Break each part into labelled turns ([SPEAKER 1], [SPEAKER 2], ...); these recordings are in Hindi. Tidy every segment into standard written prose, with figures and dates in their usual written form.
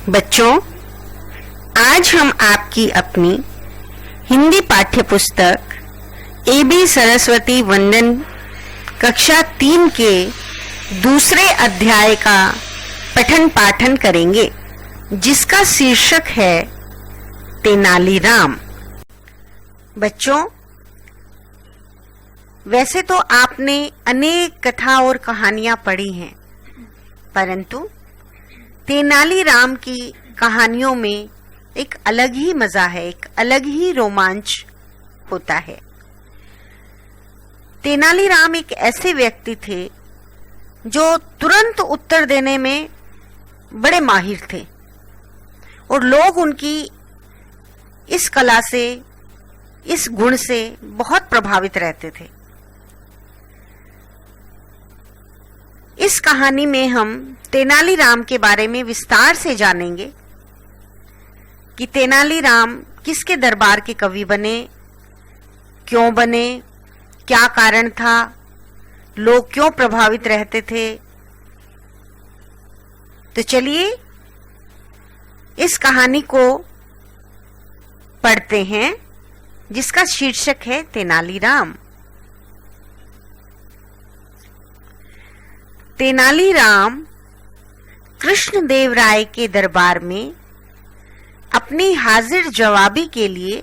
[SPEAKER 1] बच्चों, आज हम आपकी अपनी हिंदी पाठ्य पुस्तक ए.बी. सरस्वती वंदन कक्षा 3 के दूसरे अध्याय का पठन पाठन करेंगे, जिसका शीर्षक है तेनालीराम। बच्चों, वैसे तो आपने अनेक कथा और कहानियां पढ़ी हैं, परंतु तेनालीराम की कहानियों में एक अलग ही मजा है, एक अलग ही रोमांच होता है। तेनालीराम एक ऐसे व्यक्ति थे जो तुरंत उत्तर देने में बड़े माहिर थे और लोग उनकी इस कला से, इस गुण से बहुत प्रभावित रहते थे। इस कहानी में हम तेनालीराम के बारे में विस्तार से जानेंगे कि तेनालीराम किसके दरबार के कवि बने, क्यों बने, क्या कारण था, लोग क्यों प्रभावित रहते थे। तो चलिए इस कहानी को पढ़ते हैं, जिसका शीर्षक है तेनालीराम। तेनालीराम कृष्णदेव राय के दरबार में अपनी हाजिर जवाबी के लिए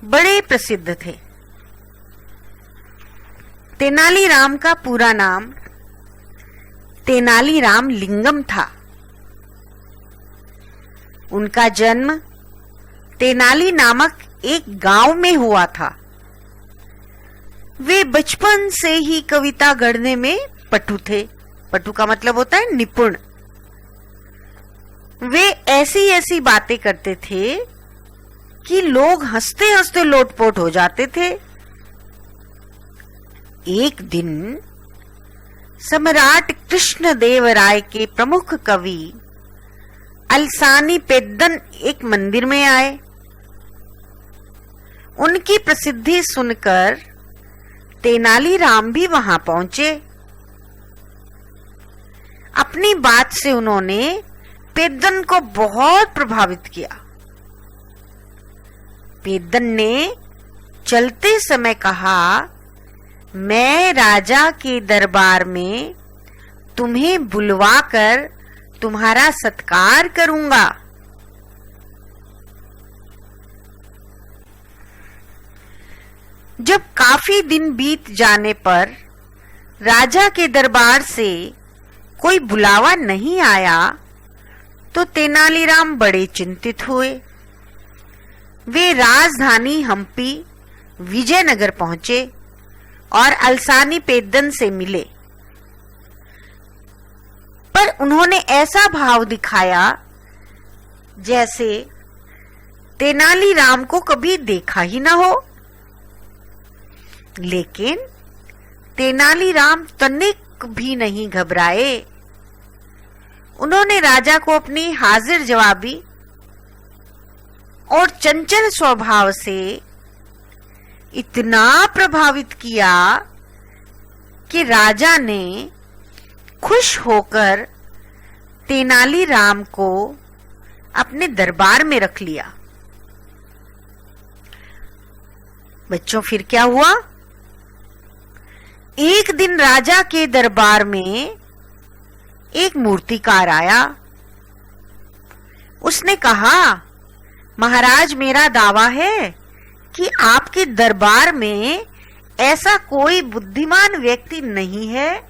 [SPEAKER 1] बड़े प्रसिद्ध थे। तेनालीराम का पूरा नाम तेनालीराम लिंगम था। उनका जन्म तेनाली नामक एक गांव में हुआ था। वे बचपन से ही कविता गढ़ने में पटु थे। पटु का मतलब होता है निपुण। वे ऐसी ऐसी बातें करते थे कि लोग हंसते हंसते लोटपोट हो जाते थे। एक दिन सम्राट कृष्णदेव राय के प्रमुख कवि अलसानी पेद्दन एक मंदिर में आए। उनकी प्रसिद्धि सुनकर तेनालीराम भी वहां पहुंचे। अपनी बात से उन्होंने पेद्दन को बहुत प्रभावित किया। पेद्दन ने चलते समय कहा, मैं राजा के दरबार में तुम्हें बुलवाकर तुम्हारा सत्कार करूंगा। जब काफी दिन बीत जाने पर राजा के दरबार से कोई बुलावा नहीं आया तो तेनालीराम बड़े चिंतित हुए। वे राजधानी हम्पी विजयनगर पहुंचे और अलसानी पेद्दन से मिले, पर उन्होंने ऐसा भाव दिखाया जैसे तेनालीराम को कभी देखा ही ना हो। लेकिन तेनालीराम तनिक भी नहीं घबराए। उन्होंने राजा को अपनी हाजिर जवाबी और चंचल स्वभाव से इतना प्रभावित किया कि राजा ने खुश होकर तेनालीराम को अपने दरबार में रख लिया। बच्चों, फिर क्या हुआ? एक दिन राजा के दरबार में एक मूर्तिकार आया। उसने कहा, महाराज, मेरा दावा है कि आपके दरबार में ऐसा कोई बुद्धिमान व्यक्ति नहीं है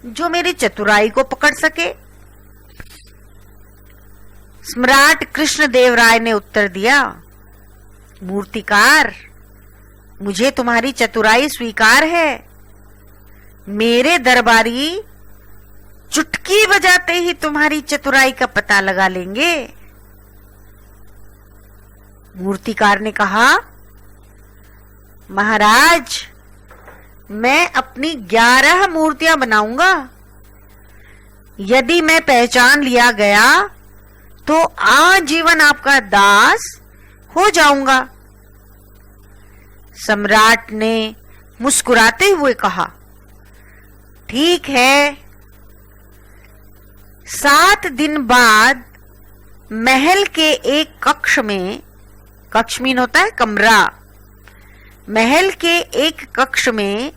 [SPEAKER 1] जो मेरी चतुराई को पकड़ सके। सम्राट कृष्णदेव राय ने उत्तर दिया, मूर्तिकार, मुझे तुम्हारी चतुराई स्वीकार है। मेरे दरबारी चुटकी बजाते ही तुम्हारी चतुराई का पता लगा लेंगे। मूर्तिकार ने कहा, महाराज, मैं अपनी 11 मूर्तियां बनाऊंगा। यदि मैं पहचान लिया गया तो आजीवन आपका दास हो जाऊंगा। सम्राट ने मुस्कुराते हुए कहा, ठीक है। 7 दिन बाद महल के एक कक्ष में, कक्ष मीन होता है कमरा, महल के एक कक्ष में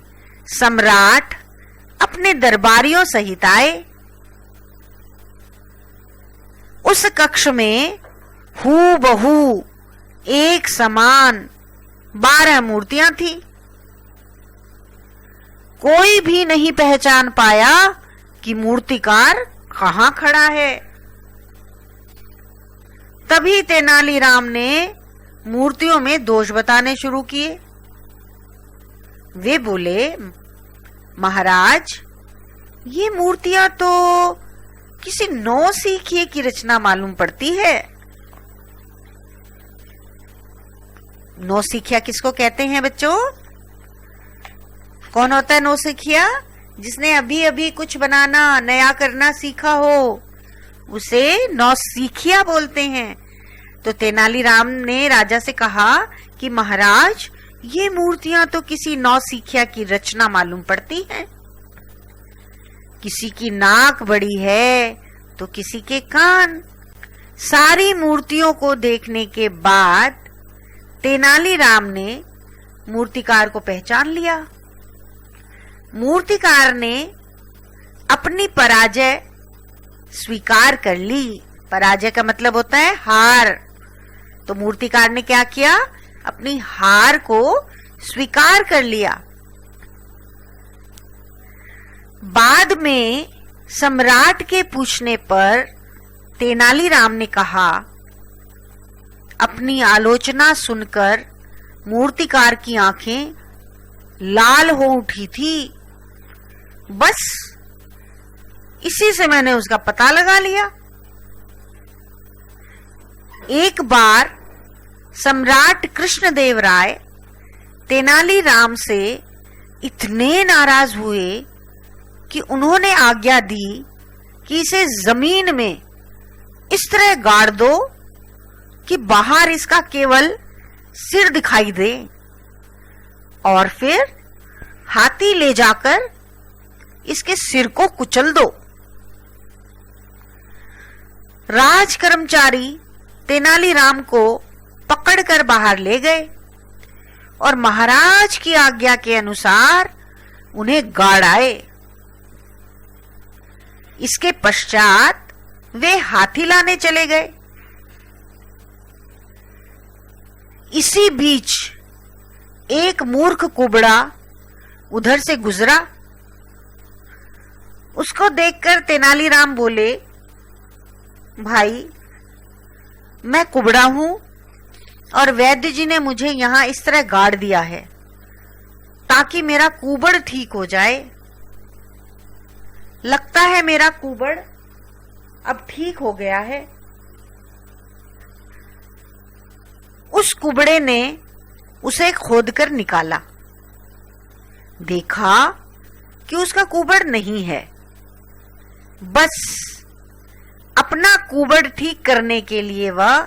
[SPEAKER 1] सम्राट अपने दरबारियों सहित आए। उस कक्ष में हूबहू एक समान 12 मूर्तियां थी। कोई भी नहीं पहचान पाया कि मूर्तिकार कहां खड़ा है। तभी तेनालीराम ने मूर्तियों में दोष बताने शुरू किए। वे बोले, महाराज, ये मूर्तियां तो किसी नौसिखिए की रचना मालूम पड़ती है। नौसिखिया किसको कहते हैं बच्चों? कौन होता है नौसिखिया? जिसने अभी अभी कुछ बनाना, नया करना सीखा हो, उसे नौसिखिया बोलते हैं। तो तेनालीराम ने राजा से कहा कि महाराज, ये मूर्तियां तो किसी नौसिखिया की रचना मालूम पड़ती हैं। किसी की नाक बड़ी है तो किसी के कान। सारी मूर्तियों को देखने के बाद तेनालीराम ने मूर्तिकार को पहचान लिया। मूर्तिकार ने अपनी पराजय स्वीकार कर ली। पराजय का मतलब होता है हार। तो मूर्तिकार ने क्या किया? अपनी हार को स्वीकार कर लिया। बाद में सम्राट के पूछने पर तेनालीराम ने कहा, अपनी आलोचना सुनकर मूर्तिकार की आंखें लाल हो उठी थी। बस इसी से मैंने उसका पता लगा लिया। एक बार सम्राट कृष्णदेव राय तेनालीराम से इतने नाराज हुए कि उन्होंने आज्ञा दी कि इसे जमीन में इस तरह गाड़ दो कि बाहर इसका केवल सिर दिखाई दे, और फिर हाथी ले जाकर इसके सिर को कुचल दो। राज कर्मचारी तेनालीराम को पकड़कर बाहर ले गए और महाराज की आज्ञा के अनुसार उन्हें गाड़ आए। इसके पश्चात वे हाथी लाने चले गए। इसी बीच एक मूर्ख कुबड़ा उधर से गुजरा। उसको देखकर तेनालीराम बोले, भाई, मैं कुबड़ा हूं और वैद्य जी ने मुझे यहां इस तरह गाड़ दिया है ताकि मेरा कुबड़ ठीक हो जाए। लगता है मेरा कुबड़ अब ठीक हो गया है। उस कुबड़े ने उसे खोदकर निकाला। देखा कि उसका कुबड़ नहीं है। बस अपना कुबड़ ठीक करने के लिए वह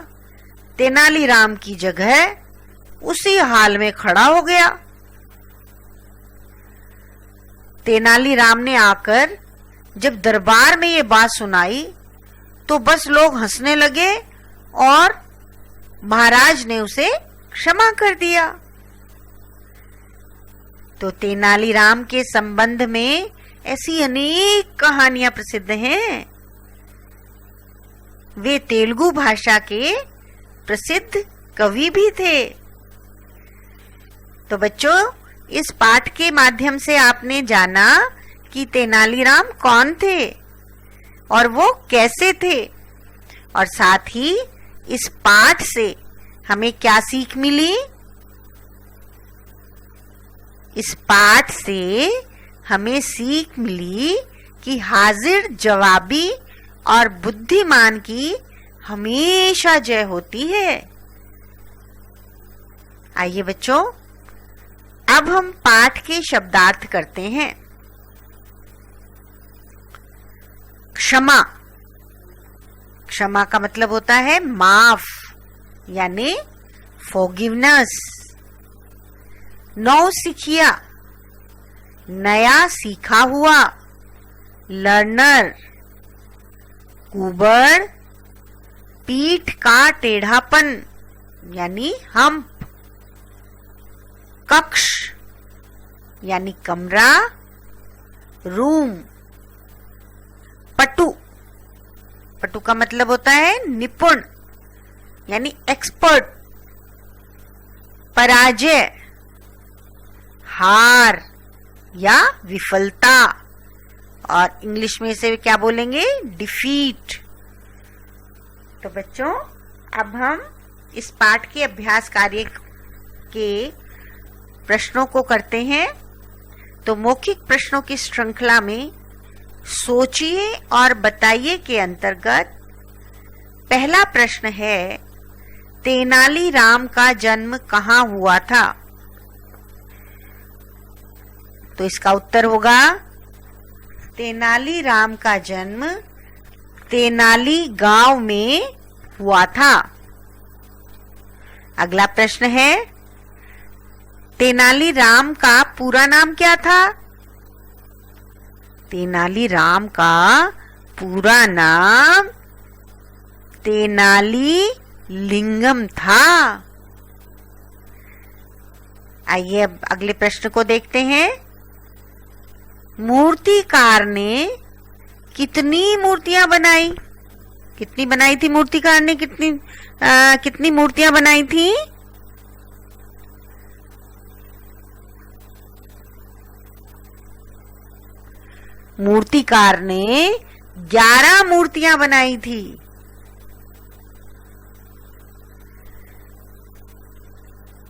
[SPEAKER 1] तेनालीराम की जगह उसी हाल में खड़ा हो गया। तेनालीराम ने आकर जब दरबार में ये बात सुनाई तो बस लोग हंसने लगे और महाराज ने उसे क्षमा कर दिया। तो तेनालीराम के संबंध में ऐसी अनेक कहानियां प्रसिद्ध हैं। वे तेलुगु भाषा के प्रसिद्ध कवि भी थे। तो बच्चों, इस पाठ के माध्यम से आपने जाना कि तेनालीराम कौन थे और वो कैसे थे, और साथ ही इस पाठ से हमें क्या सीख मिली? इस पाठ से हमें सीख मिली कि हाजिर जवाबी और बुद्धिमान की हमेशा जय होती है। आइए बच्चों, अब हम पाठ के शब्दार्थ करते हैं। क्षमा। क्षमा का मतलब होता है माफ, यानी फॉरगिवनेस। नौसिखिया, नया सीखा हुआ, लर्नर। कुबड़, पीठ का टेढ़ापन यानी हम्प, कक्ष यानी कमरा, रूम, पटु, पटु का मतलब होता है निपुण यानी एक्सपर्ट, पराजय, हार या विफलता, और इंग्लिश में इसे क्या बोलेंगे, डिफीट। तो बच्चों, अब हम इस पाठ के अभ्यास कार्य के प्रश्नों को करते हैं। तो मौखिक प्रश्नों की श्रृंखला में सोचिए और बताइए के अंतर्गत पहला प्रश्न है, तेनालीराम का जन्म कहाँ हुआ था? तो इसका उत्तर होगा, तेनालीराम का जन्म तेनाली गांव में हुआ था। अगला प्रश्न है, तेनालीराम का पूरा नाम क्या था? तेनालीराम का पूरा नाम तेनाली लिंगम था। आइए अब अगले प्रश्न को देखते हैं। मूर्तिकार ने कितनी मूर्तियां बनाई? कितनी बनाई थी मूर्तिकार ने? कितनी मूर्तियां बनाई थी? मूर्तिकार ने 11 मूर्तियां बनाई थी।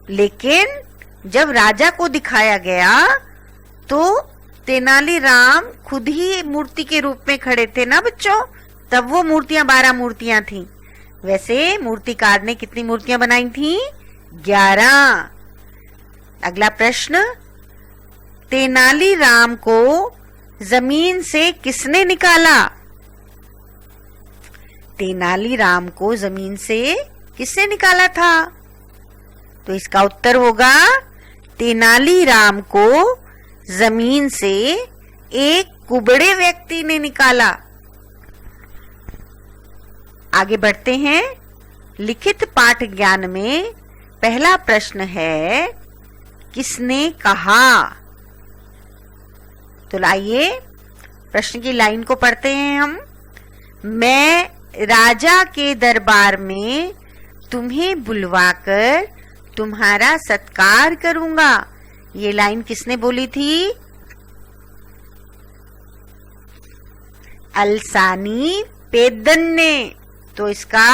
[SPEAKER 1] लेकिन जब राजा को दिखाया गया तो तेनालीराम खुद ही मूर्ति के रूप में खड़े थे ना बच्चों, तब वो मूर्तियां 12 मूर्तियां थीं। वैसे मूर्तिकार ने कितनी मूर्तियां बनाई थी? 11। अगला प्रश्न, तेनालीराम को जमीन से किसने निकाला? तेनालीराम को जमीन से किसने निकाला था? तो इसका उत्तर होगा, तेनालीराम को जमीन से एक कुबड़े व्यक्ति ने निकाला। आगे बढ़ते हैं। लिखित पाठ ज्ञान में पहला प्रश्न है, किसने कहा? तो लाइए प्रश्न की लाइन को पढ़ते हैं हम। मैं राजा के दरबार में तुम्हें बुलवाकर तुम्हारा सत्कार करूंगा। ये लाइन किसने बोली थी? अलसानी पेद्दन ने। तो इसका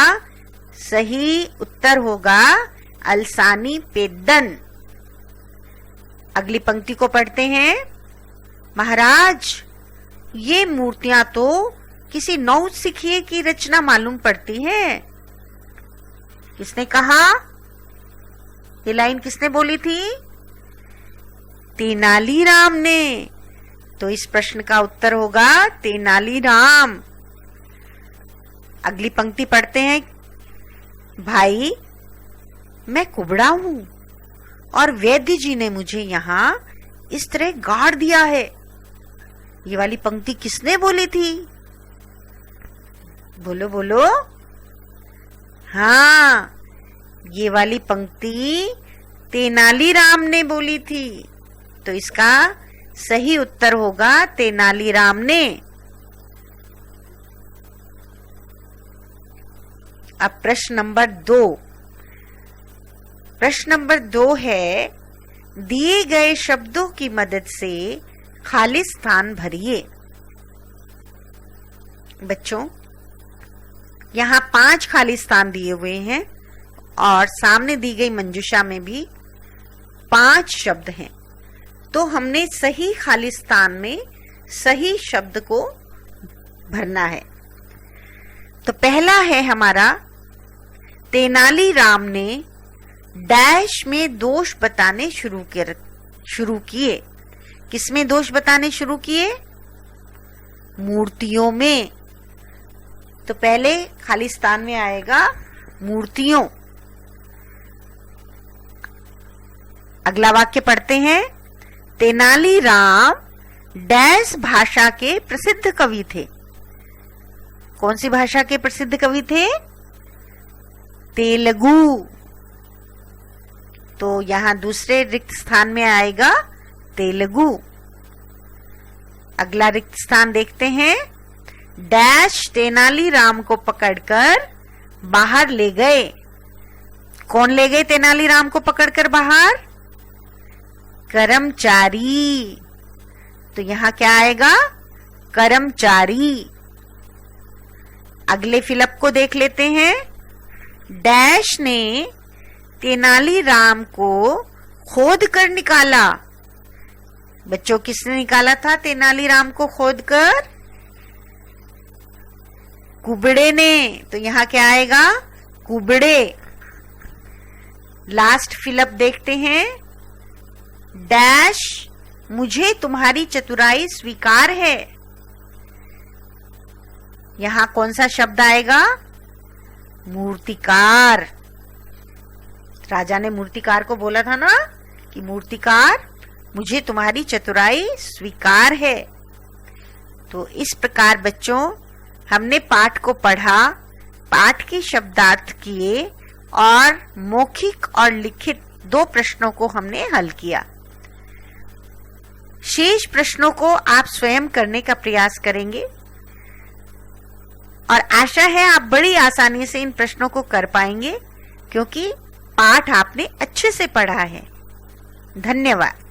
[SPEAKER 1] सही उत्तर होगा अलसानी पेद्दन। अगली पंक्ति को पढ़ते हैं। महाराज, ये मूर्तियां तो किसी नौसिखिए की रचना मालूम पड़ती है। किसने कहा? ये लाइन किसने बोली थी? तेनालीराम ने। तो इस प्रश्न का उत्तर होगा तेनालीराम। अगली पंक्ति पढ़ते हैं। भाई, मैं कुबड़ा हूं और वैद्य जी ने मुझे यहां इस तरह गाड़ दिया है। ये वाली पंक्ति किसने बोली थी? बोलो बोलो। हाँ, ये वाली पंक्ति तेनालीराम ने बोली थी। तो इसका सही उत्तर होगा तेनालीराम ने। अब प्रश्न नंबर 2। प्रश्न नंबर 2 है, दिए गए शब्दों की मदद से खाली स्थान भरिए। बच्चों, यहाँ 5 खाली स्थान दिए हुए हैं और सामने दी गई मंजूषा में भी 5 शब्द हैं। तो हमने सही खाली स्थान में सही शब्द को भरना है। तो पहला है हमारा, तेनालीराम ने डैश में दोष बताने शुरू किए। किसमें दोष बताने शुरू किए? मूर्तियों में। तो पहले खाली स्थान में आएगा मूर्तियों। अगला वाक्य पढ़ते हैं। तेनालीराम डैश भाषा के प्रसिद्ध कवि थे। कौन सी भाषा के प्रसिद्ध कवि थे? तेलुगु। तो यहां दूसरे रिक्त स्थान में आएगा तेलुगु। अगला रिक्त स्थान देखते हैं। डैश तेनालीराम को पकड़कर बाहर ले गए। कौन ले गए तेनालीराम को पकड़कर बाहर? कर्मचारी। तो यहां क्या आएगा? कर्मचारी। अगले फिलप को देख लेते हैं। डैश ने तेनालीराम को खोद कर निकाला। बच्चों, किसने निकाला था तेनालीराम को खोद कर? कुबड़े ने। तो यहां क्या आएगा? कुबड़े। लास्ट फिलप देखते हैं। डैश मुझे तुम्हारी चतुराई स्वीकार है। यहां कौन सा शब्द आएगा? मूर्तिकार। राजा ने मूर्तिकार को बोला था ना कि मूर्तिकार, मुझे तुम्हारी चतुराई स्वीकार है। तो इस प्रकार बच्चों, हमने पाठ को पढ़ा, पाठ के शब्दार्थ किए और मौखिक और लिखित 2 प्रश्नों को हमने हल किया। शेष प्रश्नों को आप स्वयं करने का प्रयास करेंगे और आशा है आप बड़ी आसानी से इन प्रश्नों को कर पाएंगे, क्योंकि पाठ आपने अच्छे से पढ़ा है। धन्यवाद।